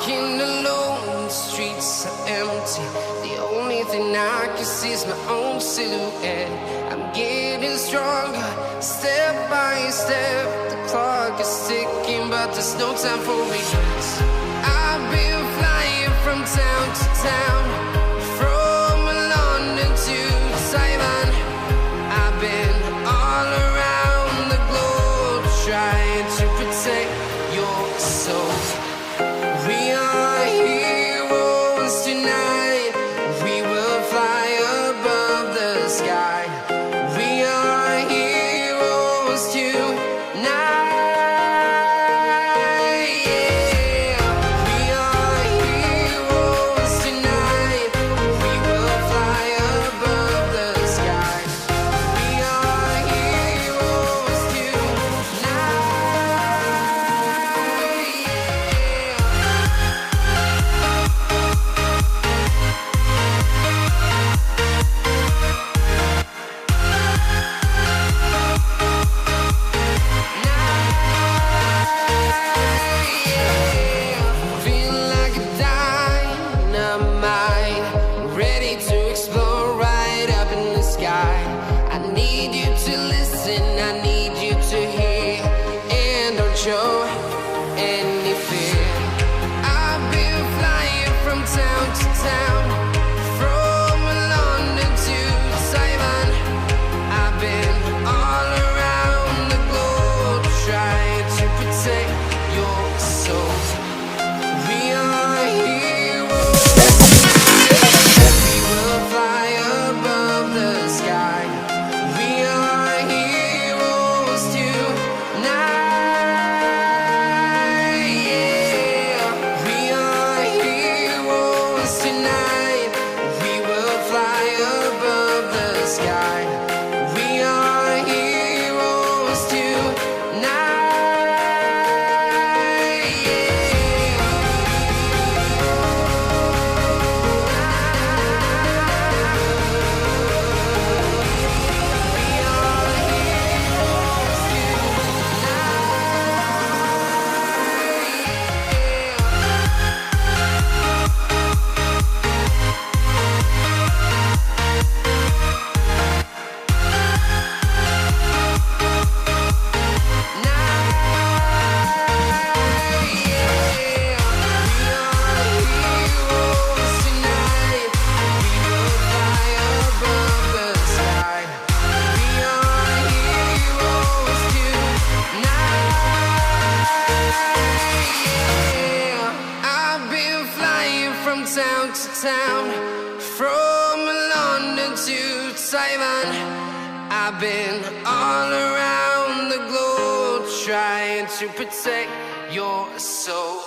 walking alone, the streets are empty. The only thing I can see is my own silhouette. I'm getting stronger, step by step. The clock is ticking, but there's no time for regrets. I've been flying from town to town, from London to Taiwan. I've been all around the globe, trying to protect your soul. We are heroes tonight. We will fly above the sky. We are heroes tonight. Yeah. We are heroes tonight. We will fly above the sky. We are heroes tonight. Feel like a dynamite, ready to explore right up in the sky. I need you to listen, I need you to hear, and don't show any fear. I've been flying from town to town, from London to Taiwan. I've been all around the globe, trying to protect your soul. We are heroes. We will fly above the sky. We are heroes tonight. Yeah. We are heroes tonight. We will fly above the sky. We are heroes I've been flying from town to town, from London to Taiwan. I've been all around the globe, trying to protect your soul.